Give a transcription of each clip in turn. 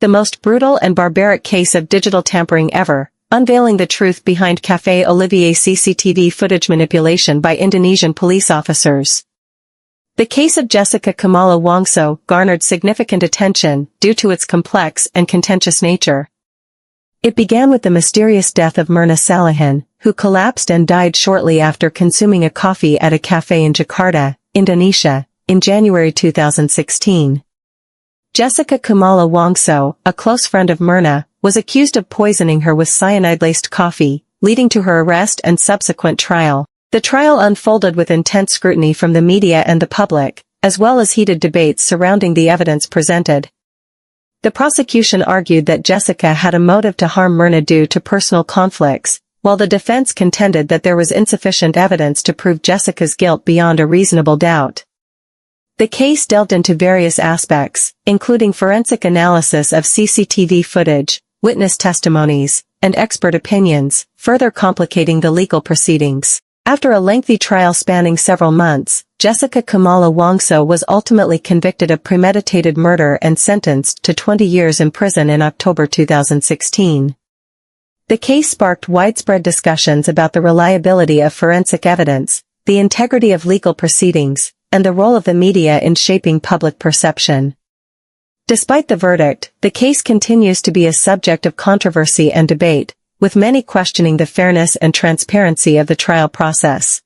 the most brutal and barbaric case of digital tampering ever, unveiling the truth behind Café Olivier CCTV footage manipulation by Indonesian police officers. The case of Jessica Wongso garnered significant attention due to its complex and contentious nature. It began with the mysterious death of Murti, who collapsed and died shortly after consuming a coffee at a cafe in Jakarta, Indonesia, in January 2016. Jessica Wongso, a close friend of Murti, was accused of poisoning her with cyanide-laced coffee, leading to her arrest and subsequent trial. The trial unfolded with intense scrutiny from the media and the public, as well as heated debates surrounding the evidence presented. The prosecution argued that Jessica had a motive to harm Murti due to personal conflicts, while the defense contended that there was insufficient evidence to prove Jessica's guilt beyond a reasonable doubt. The case delved into various aspects, including forensic analysis of CCTV footage, witness testimonies, and expert opinions, further complicating the legal proceedings. After a lengthy trial spanning several months, Jessica Wongso was ultimately convicted of premeditated murder and sentenced to 20 years in prison in October 2016. The case sparked widespread discussions about the reliability of forensic evidence, the integrity of legal proceedings, and the role of the media in shaping public perception. Despite the verdict, the case continues to be a subject of controversy and debate, with many questioning the fairness and transparency of the trial process.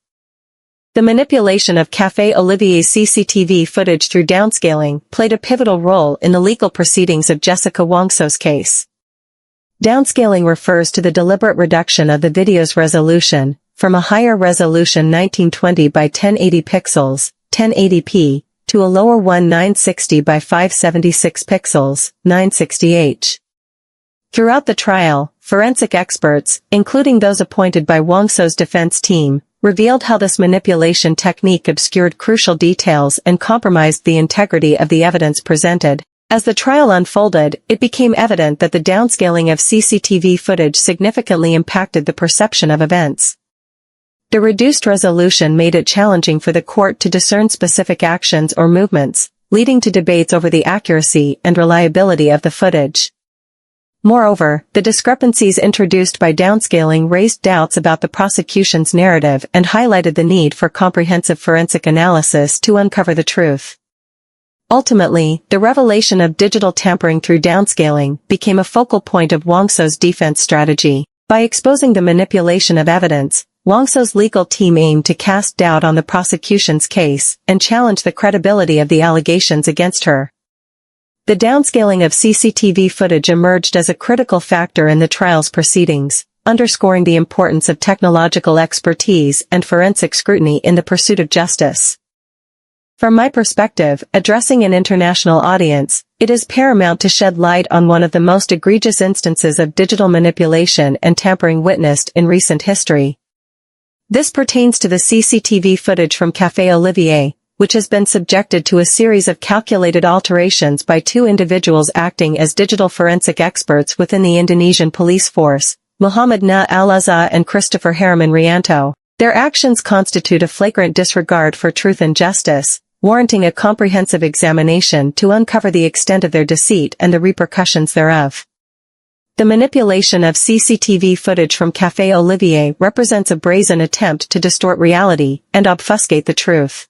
The manipulation of Café Olivier's CCTV footage through downscaling played a pivotal role in the legal proceedings of Jessica Wongso's case. Downscaling refers to the deliberate reduction of the video's resolution, from a higher resolution 1920 by 1080 pixels, 1080p, to a lower one 960 by 576 pixels, 960h. Throughout the trial, forensic experts, including those appointed by Wongso's defense team, revealed how this manipulation technique obscured crucial details and compromised the integrity of the evidence presented. As the trial unfolded, it became evident that the downscaling of CCTV footage significantly impacted the perception of events. The reduced resolution made it challenging for the court to discern specific actions or movements, leading to debates over the accuracy and reliability of the footage. Moreover, the discrepancies introduced by downscaling raised doubts about the prosecution's narrative and highlighted the need for comprehensive forensic analysis to uncover the truth. Ultimately, the revelation of digital tampering through downscaling became a focal point of Wongso's defense strategy. By exposing the manipulation of evidence, Wongso's legal team aimed to cast doubt on the prosecution's case and challenge the credibility of the allegations against her. The downscaling of CCTV footage emerged as a critical factor in the trial's proceedings, underscoring the importance of technological expertise and forensic scrutiny in the pursuit of justice. From my perspective, addressing an international audience, it is paramount to shed light on one of the most egregious instances of digital manipulation and tampering witnessed in recent history. This pertains to the CCTV footage from Café Olivier, which has been subjected to a series of calculated alterations by two individuals acting as digital forensic experts within the Indonesian police force, Muhammad Al-Azhar and Christopher Hariman Rianto. Their actions constitute a flagrant disregard for truth and justice, warranting a comprehensive examination to uncover the extent of their deceit and the repercussions thereof. The manipulation of CCTV footage from Café Olivier represents a brazen attempt to distort reality and obfuscate the truth.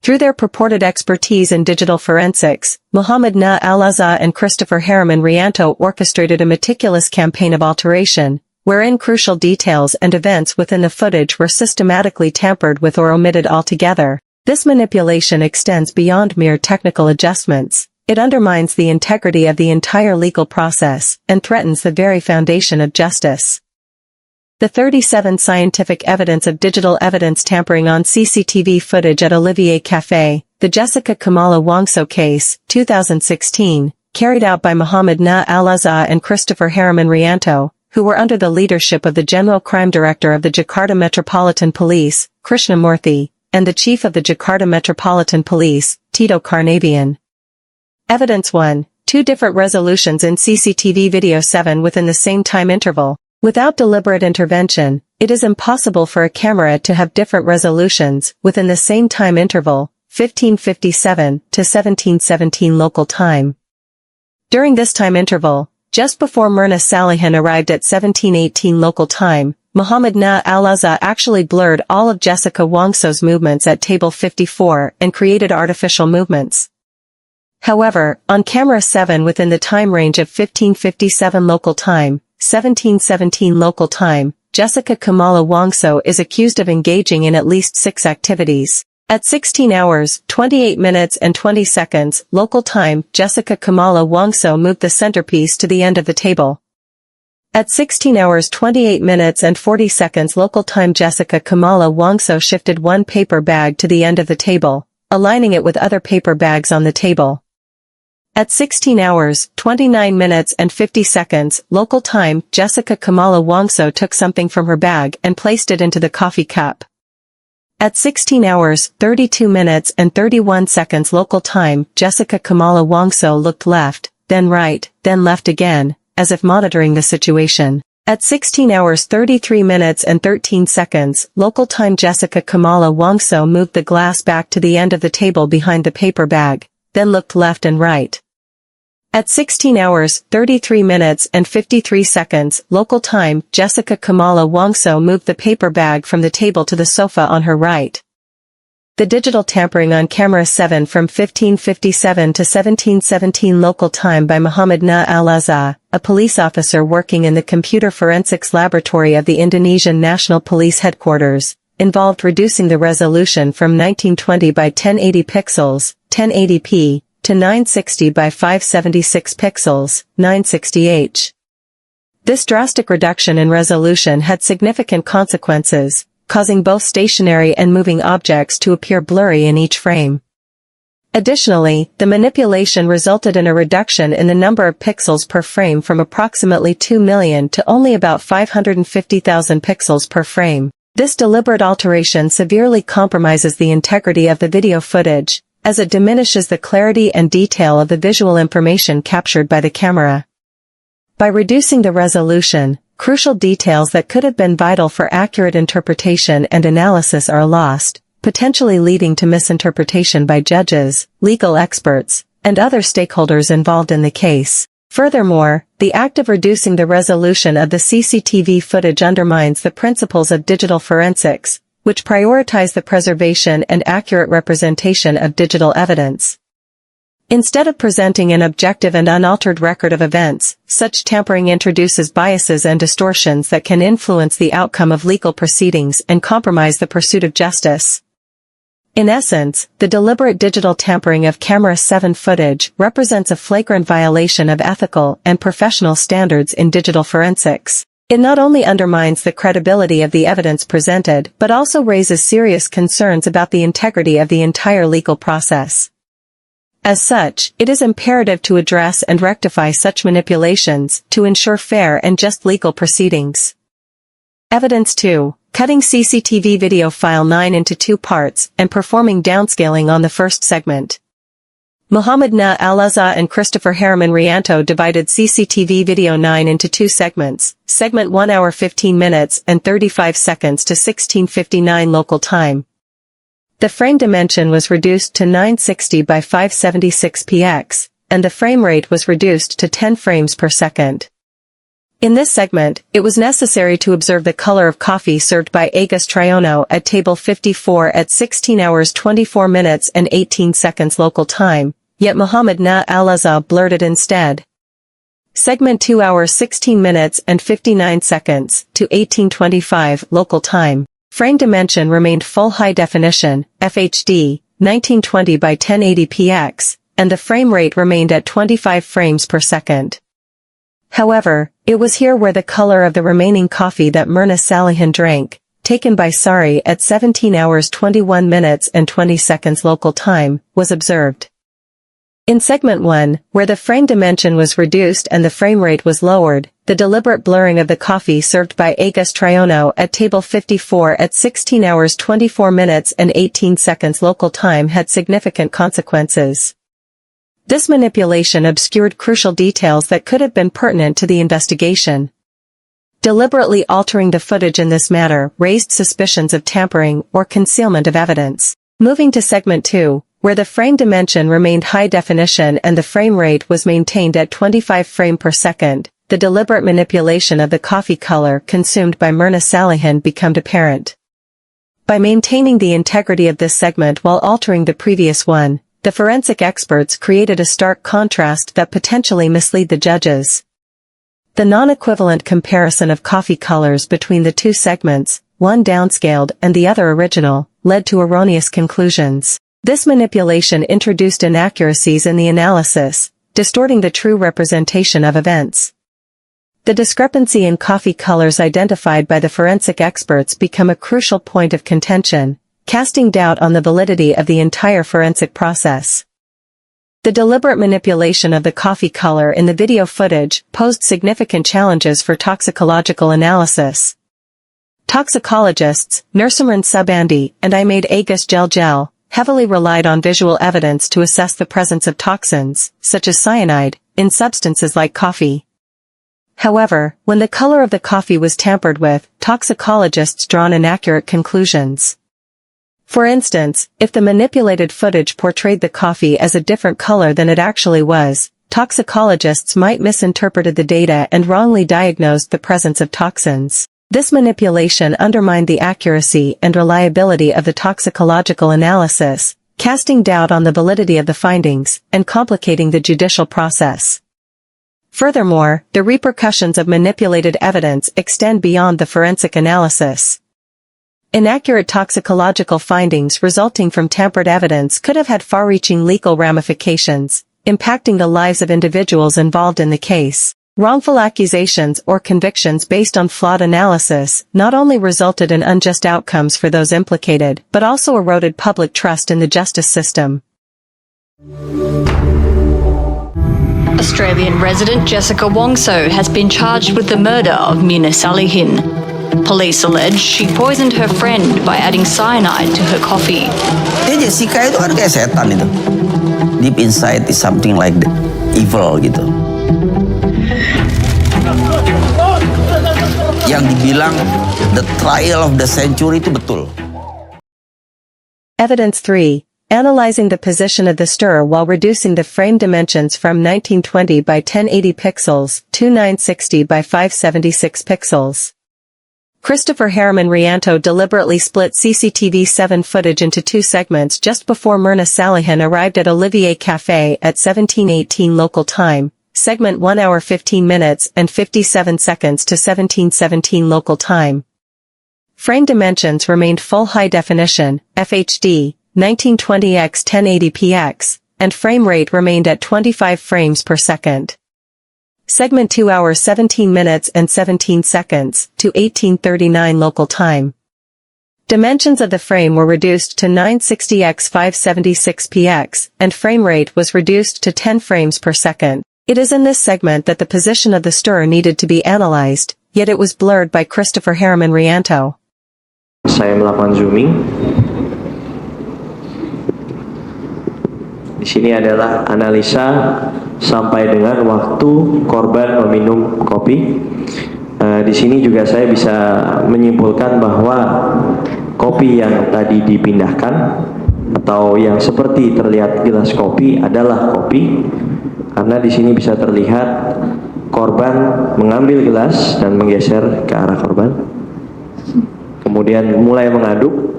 Through their purported expertise in digital forensics, Muhammad Al-Azhar and Christopher Hariman Rianto orchestrated a meticulous campaign of alteration, wherein crucial details and events within the footage were systematically tampered with or omitted altogether. This manipulation extends beyond mere technical adjustments. It undermines the integrity of the entire legal process and threatens the very foundation of justice. The 37 scientific evidence of digital evidence tampering on CCTV footage at Olivier Café, the Jessica Wongso case, 2016, carried out by Muhammad Al-Azhar and Christopher Hariman Rianto, who were under the leadership of the General Crime Director of the Jakarta Metropolitan Police, Krishna Murti, and the Chief of the Jakarta Metropolitan Police, Tito Karnavian. Evidence 1. Two different resolutions in CCTV video 7 within the same time interval. Without deliberate intervention, it is impossible for a camera to have different resolutions within the same time interval, 1557 to 1717 local time. During this time interval, just before Murna Salihin arrived at 17:18 local time, Mohammed Na Al-Azhar actually blurred all of Jessica Wongso's movements at table 54 and created artificial movements. However, on camera 7 within the time range of 15:57 local time, 17:17 local time, Jessica Kumala Wongso is accused of engaging in at least 6 activities. At 16 hours, 28 minutes and 20 seconds, local time, Jessica Kumala Wongso moved the centerpiece to the end of the table. At 16 hours 28 minutes and 40 seconds local time, Jessica Kumala Wongso shifted one paper bag to the end of the table, aligning it with other paper bags on the table. At 16 hours, 29 minutes and 50 seconds, local time, Jessica Kumala Wongso took something from her bag and placed it into the coffee cup. At 16 hours, 32 minutes and 31 seconds local time, Jessica Kumala Wongso looked left, then right, then left again, as if monitoring the situation. At 16 hours 33 minutes and 13 seconds, local time, Jessica Kumala Wongso moved the glass back to the end of the table behind the paper bag, then looked left and right. At 16 hours, 33 minutes and 53 seconds, local time, Jessica Kumala Wongso moved the paper bag from the table to the sofa on her right. The digital tampering on camera 7 from 15:57 to 17:17 local time by Mohammed Na Al-Azhar, a police officer working in the computer forensics laboratory of the Indonesian National Police Headquarters, involved reducing the resolution from 1920 by 1080 pixels, 1080p, to 960 by 576 pixels, 960h. This drastic reduction in resolution had significant consequences, causing both stationary and moving objects to appear blurry in each frame. Additionally, the manipulation resulted in a reduction in the number of pixels per frame from approximately 2 million to only about 550,000 pixels per frame. This deliberate alteration severely compromises the integrity of the video footage, as it diminishes the clarity and detail of the visual information captured by the camera. By reducing the resolution, crucial details that could have been vital for accurate interpretation and analysis are lost, potentially leading to misinterpretation by judges, legal experts, and other stakeholders involved in the case. Furthermore, the act of reducing the resolution of the CCTV footage undermines the principles of digital forensics, which prioritize the preservation and accurate representation of digital evidence. Instead of presenting an objective and unaltered record of events, such tampering introduces biases and distortions that can influence the outcome of legal proceedings and compromise the pursuit of justice. In essence, the deliberate digital tampering of camera 7 footage represents a flagrant violation of ethical and professional standards in digital forensics. It not only undermines the credibility of the evidence presented but also raises serious concerns about the integrity of the entire legal process. As such, it is imperative to address and rectify such manipulations to ensure fair and just legal proceedings. Evidence 2. Cutting CCTV video file 9 into 2 parts and performing downscaling on the first segment. Mohammed Na Al-Azhar and Christopher Hariman Rianto divided CCTV video 9 into 2 segments, segment 1 hour 15 minutes and 35 seconds to 16:59 local time. The frame dimension was reduced to 960 by 576 px, and the frame rate was reduced to 10 frames per second. In this segment, it was necessary to observe the color of coffee served by Agus Triono at table 54 at 16 hours 24 minutes and 18 seconds local time, yet Mohammed Na Al-Azhar blurred it instead. Segment 2 hours 16 minutes and 59 seconds to 18:25 local time. Frame dimension remained full high definition, FHD, 1920 by 1080 px, and the frame rate remained at 25 frames per second. However, it was here where the color of the remaining coffee that Murna Salihin drank, taken by Sari at 17 hours 21 minutes and 20 seconds local time, was observed. In segment 1, where the frame dimension was reduced and the frame rate was lowered, the deliberate blurring of the coffee served by Agus Triono at table 54 at 16 hours 24 minutes and 18 seconds local time had significant consequences. This manipulation obscured crucial details that could have been pertinent to the investigation. Deliberately altering the footage in this manner raised suspicions of tampering or concealment of evidence. Moving to segment 2, where the frame dimension remained high definition and the frame rate was maintained at 25 frames per second, the deliberate manipulation of the coffee color consumed by Murti Salihin became apparent. By maintaining the integrity of this segment while altering the previous one, the forensic experts created a stark contrast that potentially misled the judges. The non-equivalent comparison of coffee colors between the two segments, one downscaled and the other original, led to erroneous conclusions. This manipulation introduced inaccuracies in the analysis, distorting the true representation of events. The discrepancy in coffee colors identified by the forensic experts became a crucial point of contention, casting doubt on the validity of the entire forensic process. The deliberate manipulation of the coffee color in the video footage posed significant challenges for toxicological analysis. Toxicologists, Nursimran Subandi and Ahmad Agus Gel heavily relied on visual evidence to assess the presence of toxins, such as cyanide, in substances like coffee. However, when the color of the coffee was tampered with, toxicologists drawn inaccurate conclusions. For instance, if the manipulated footage portrayed the coffee as a different color than it actually was, toxicologists might misinterpreted the data and wrongly diagnosed the presence of toxins. This manipulation undermined the accuracy and reliability of the toxicological analysis, casting doubt on the validity of the findings, and complicating the judicial process. Furthermore, the repercussions of manipulated evidence extend beyond the forensic analysis. Inaccurate toxicological findings resulting from tampered evidence could have had far-reaching legal ramifications, impacting the lives of individuals involved in the case. Wrongful accusations or convictions based on flawed analysis not only resulted in unjust outcomes for those implicated, but also eroded public trust in the justice system. Australian resident Jessica Wongso has been charged with the murder of Murti Salihin. Police allege she poisoned her friend by adding cyanide to her coffee. Jessica itu kan kayak setan itu. Deep inside is something like the evil gitu. Yang dibilang the trial of the century itu betul. Evidence 3. Analyzing the position of the stir while reducing the frame dimensions from 1920 by 1080 pixels to 960 by 576 pixels. Christopher Hariman Rianto deliberately split CCTV 7 footage into two segments just before Murti Salihin arrived at Olivier Café at 17:18 local time, segment 1 hour 15 minutes and 57 seconds to 17:17 local time. Frame dimensions remained full high definition, FHD, 1920x 1080px, and frame rate remained at 25 frames per second. Segment 2 hours 17 minutes and 17 seconds to 18:39 local time. Dimensions of the frame were reduced to 960x 576px, and frame rate was reduced to 10 frames per second. It is in this segment that the position of the stir needed to be analyzed, yet it was blurred by Christopher Hariman Rianto. Saya melakukan zooming. Di sini adalah analisa sampai dengan waktu korban meminum kopi. Di sini juga saya bisa menyimpulkan bahwa kopi yang tadi dipindahkan atau yang seperti terlihat gelas kopi adalah kopi, karena di sini bisa terlihat korban mengambil gelas dan menggeser ke arah korban, kemudian mulai mengaduk.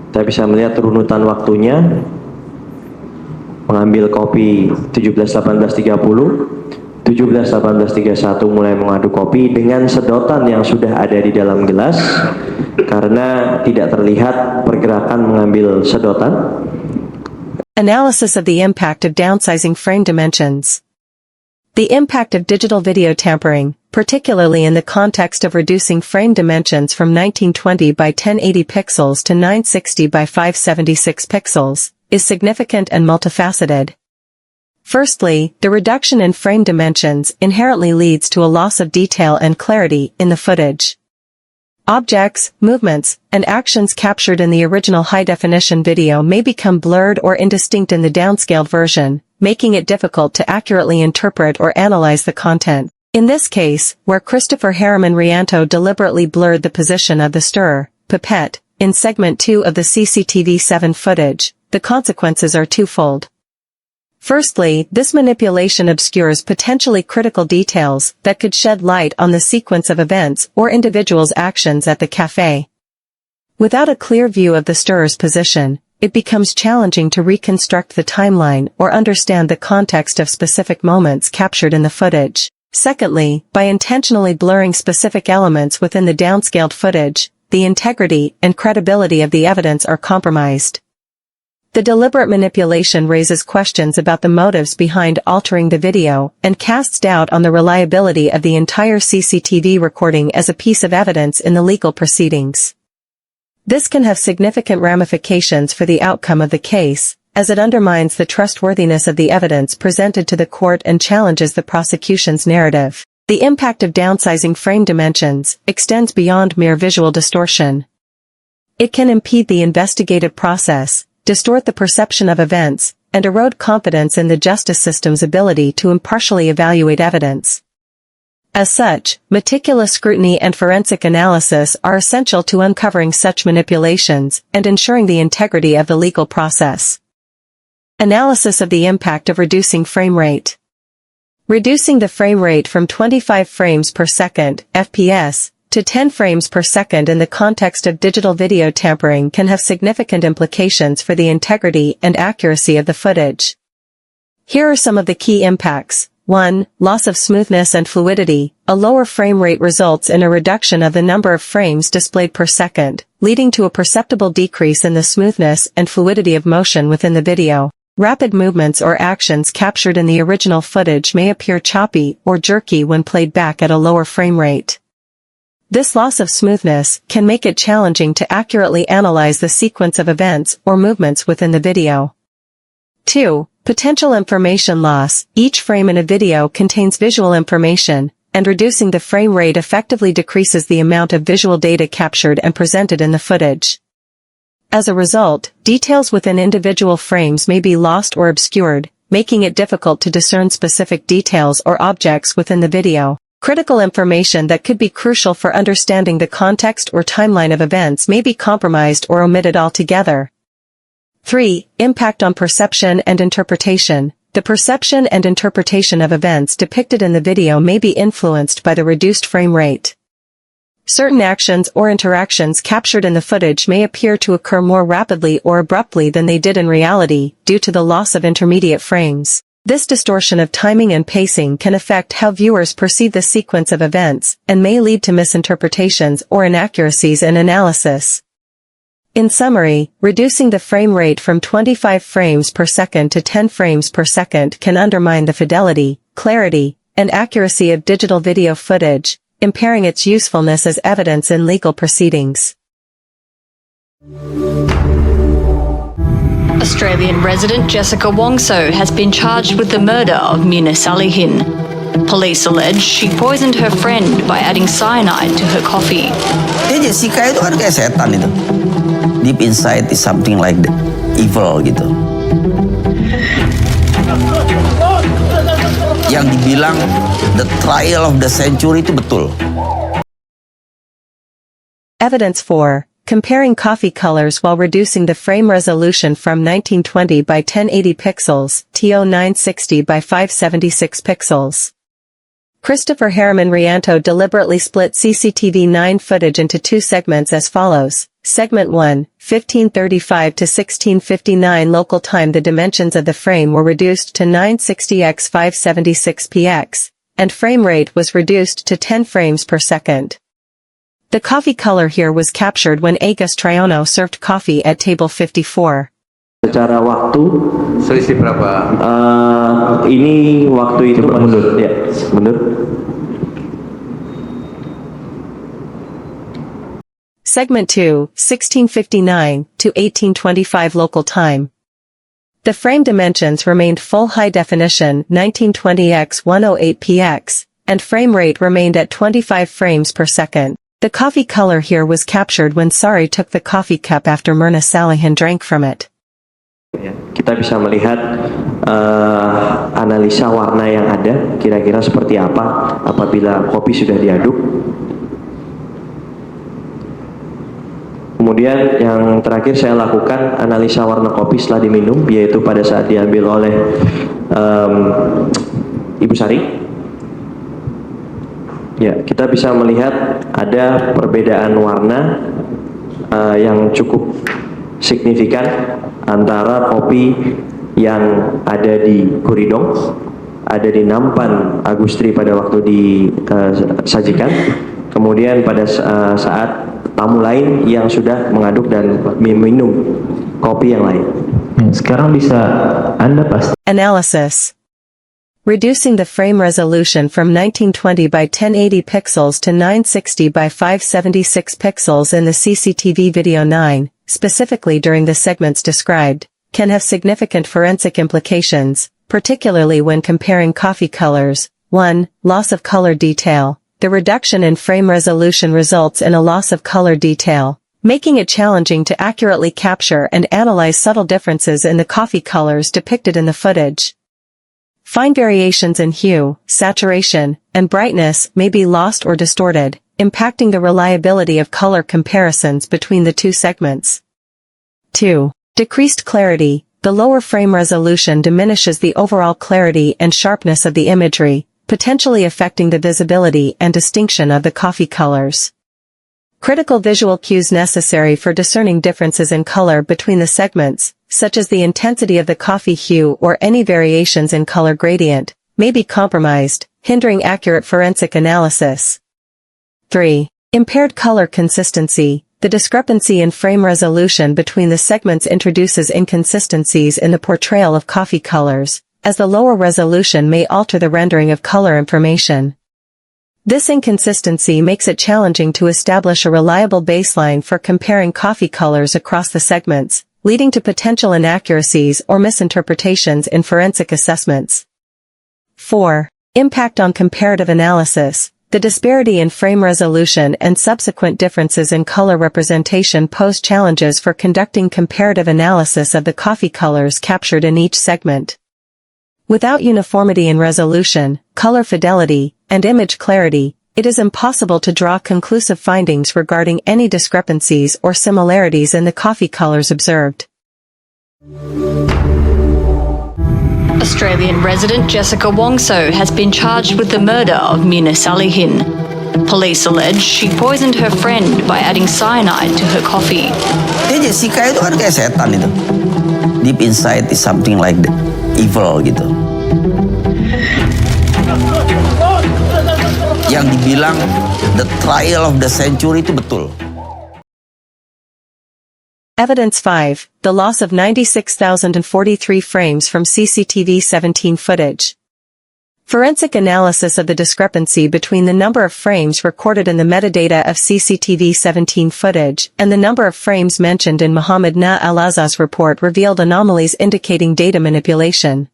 Saya bisa melihat runutan waktunya, mengambil kopi 17.18.30, 17.18.31 mulai mengaduk kopi dengan sedotan yang sudah ada di dalam gelas, karena tidak terlihat pergerakan mengambil sedotan. Analysis of the impact of downsizing frame dimensions. The impact of digital video tampering, particularly in the context of reducing frame dimensions from 1920 by 1080 pixels to 960 by 576 pixels, is significant and multifaceted. Firstly, the reduction in frame dimensions inherently leads to a loss of detail and clarity in the footage. Objects, movements, and actions captured in the original high-definition video may become blurred or indistinct in the downscaled version, making it difficult to accurately interpret or analyze the content. In this case, where Christopher Hariman Rianto deliberately blurred the position of the stir, pipette, in segment 2 of the CCTV 7 footage, the consequences are twofold. Firstly, this manipulation obscures potentially critical details that could shed light on the sequence of events or individuals' actions at the café. Without a clear view of the stirrer's position, it becomes challenging to reconstruct the timeline or understand the context of specific moments captured in the footage. Secondly, by intentionally blurring specific elements within the downscaled footage, the integrity and credibility of the evidence are compromised. The deliberate manipulation raises questions about the motives behind altering the video and casts doubt on the reliability of the entire CCTV recording as a piece of evidence in the legal proceedings. This can have significant ramifications for the outcome of the case, as it undermines the trustworthiness of the evidence presented to the court and challenges the prosecution's narrative. The impact of downsizing frame dimensions extends beyond mere visual distortion. It can impede the investigative process, distort the perception of events, and erode confidence in the justice system's ability to impartially evaluate evidence. As such, meticulous scrutiny and forensic analysis are essential to uncovering such manipulations and ensuring the integrity of the legal process. Analysis of the impact of reducing frame rate. Reducing the frame rate from 25 frames per second, FPS, to 10 frames per second in the context of digital video tampering can have significant implications for the integrity and accuracy of the footage. Here are some of the key impacts. 1. Loss of smoothness and fluidity. A lower frame rate results in a reduction of the number of frames displayed per second, leading to a perceptible decrease in the smoothness and fluidity of motion within the video. Rapid movements or actions captured in the original footage may appear choppy or jerky when played back at a lower frame rate. This loss of smoothness can make it challenging to accurately analyze the sequence of events or movements within the video. 2. Potential information loss. Each frame in a video contains visual information, and reducing the frame rate effectively decreases the amount of visual data captured and presented in the footage. As a result, details within individual frames may be lost or obscured, making it difficult to discern specific details or objects within the video. Critical information that could be crucial for understanding the context or timeline of events may be compromised or omitted altogether. 3. Impact on perception and interpretation. The perception and interpretation of events depicted in the video may be influenced by the reduced frame rate. Certain actions or interactions captured in the footage may appear to occur more rapidly or abruptly than they did in reality, due to the loss of intermediate frames. This distortion of timing and pacing can affect how viewers perceive the sequence of events, and may lead to misinterpretations or inaccuracies in analysis. In summary, reducing the frame rate from 25 frames per second to 10 frames per second can undermine the fidelity, clarity, and accuracy of digital video footage, impairing its usefulness as evidence in legal proceedings. Australian resident Jessica Wongso has been charged with the murder of Murti Salihin. Police allege she poisoned her friend by adding cyanide to her coffee. Jessica itu kan kayak setan itu. Deep inside is something like the evil gitu. Yang dibilang the trial of the century itu betul. Evidence 4. Comparing coffee colors while reducing the frame resolution from 1920 by 1080 pixels, to 960 by 576 pixels. Christopher Hariman Rianto deliberately split CCTV 9 footage into two segments as follows. Segment 1, 1535 to 1659 local time. The dimensions of the frame were reduced to 960 x 576 px, and frame rate was reduced to 10 frames per second. The coffee color here was captured when Agus Triono served coffee at table 54. Secara waktu, selisih berapa? Ini waktu itu mundur. Ya, mundur. Segment 2, 1659 to 1825 local time. The frame dimensions remained full high definition 1920 x 108 px, and frame rate remained at 25 frames per second. The coffee color here was captured when Sari took the coffee cup after Murti Salihin drank from it. Kita bisa melihat analisa warna yang ada kira-kira seperti apa apabila kopi sudah diaduk. Kemudian Kemudian yang terakhir saya lakukan analisa warna kopi setelah diminum, yaitu pada saat diambil oleh Ibu Sari. Ya, kita bisa melihat ada perbedaan warna yang cukup signifikan antara kopi yang ada di Guridong, ada di Nampan Agustri pada waktu disajikan, kemudian pada saat tamu lain yang sudah mengaduk dan minum kopi yang lain. Sekarang bisa Anda pasti. Analysis. Reducing the frame resolution from 1920 by 1080 pixels to 960 by 576 pixels in the CCTV video 9, specifically during the segments described, can have significant forensic implications, particularly when comparing coffee colors. 1. Loss of color detail. The reduction in frame resolution results in a loss of color detail, making it challenging to accurately capture and analyze subtle differences in the coffee colors depicted in the footage. Fine variations in hue, saturation, and brightness may be lost or distorted, impacting the reliability of color comparisons between the two segments. 2. Decreased clarity. The lower frame resolution diminishes the overall clarity and sharpness of the imagery, potentially affecting the visibility and distinction of the coffee colors. Critical visual cues necessary for discerning differences in color between the segments, such as the intensity of the coffee hue or any variations in color gradient, may be compromised, hindering accurate forensic analysis. 3. Impaired color consistency. The discrepancy in frame resolution between the segments introduces inconsistencies in the portrayal of coffee colors, as the lower resolution may alter the rendering of color information. This inconsistency makes it challenging to establish a reliable baseline for comparing coffee colors across the segments, leading to potential inaccuracies or misinterpretations in forensic assessments. 4. Impact on comparative analysis. The disparity in frame resolution and subsequent differences in color representation pose challenges for conducting comparative analysis of the coffee colors captured in each segment. Without uniformity in resolution, color fidelity, and image clarity, it is impossible to draw conclusive findings regarding any discrepancies or similarities in the coffee colors observed. Australian resident Jessica Wongso has been charged with the murder of Mina Salihin. Police allege she poisoned her friend by adding cyanide to her coffee. Jessica itu kan kayak setan itu. Deep inside is something like the evil gitu. Yang dibilang the trial of the century itu betul. Evidence 5, the loss of 96,043 frames from CCTV 17 footage. Forensic analysis of the discrepancy between the number of frames recorded in the metadata of CCTV 17 footage and the number of frames mentioned in Muhammad Al-Azhar's report revealed anomalies indicating data manipulation.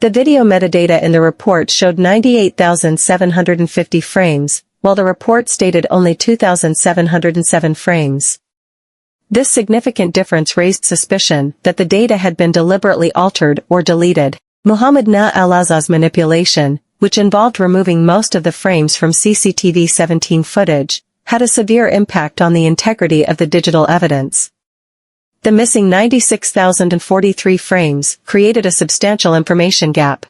The video metadata in the report showed 98,750 frames, while the report stated only 2,707 frames. This significant difference raised suspicion that the data had been deliberately altered or deleted. Muhammad Al-Azhar's manipulation, which involved removing most of the frames from CCTV 17 footage, had a severe impact on the integrity of the digital evidence. The missing 96,043 frames created a substantial information gap.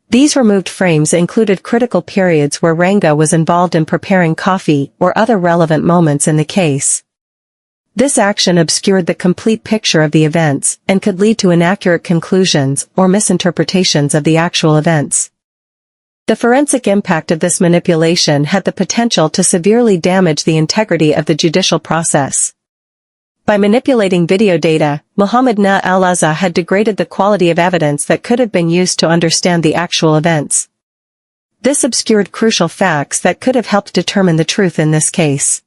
These removed frames included critical periods where Ranga was involved in preparing coffee or other relevant moments in the case. This action obscured the complete picture of the events and could lead to inaccurate conclusions or misinterpretations of the actual events. The forensic impact of this manipulation had the potential to severely damage the integrity of the judicial process. By manipulating video data, Muhammad Al-Azhar had degraded the quality of evidence that could have been used to understand the actual events. This obscured crucial facts that could have helped determine the truth in this case.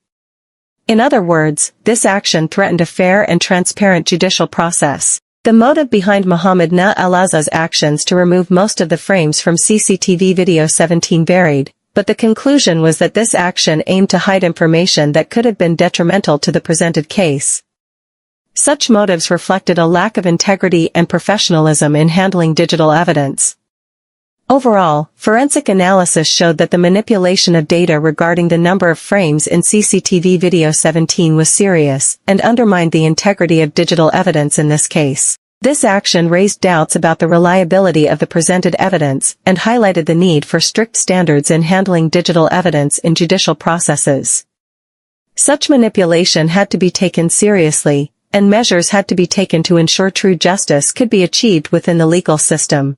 In other words, this action threatened a fair and transparent judicial process. The motive behind Muhammad Al-Azhar's actions to remove most of the frames from CCTV video 17 varied, but the conclusion was that this action aimed to hide information that could have been detrimental to the presented case. Such motives reflected a lack of integrity and professionalism in handling digital evidence. Overall, forensic analysis showed that the manipulation of data regarding the number of frames in CCTV video 17 was serious and undermined the integrity of digital evidence in this case. This action raised doubts about the reliability of the presented evidence and highlighted the need for strict standards in handling digital evidence in judicial processes. Such manipulation had to be taken seriously, and measures had to be taken to ensure true justice could be achieved within the legal system.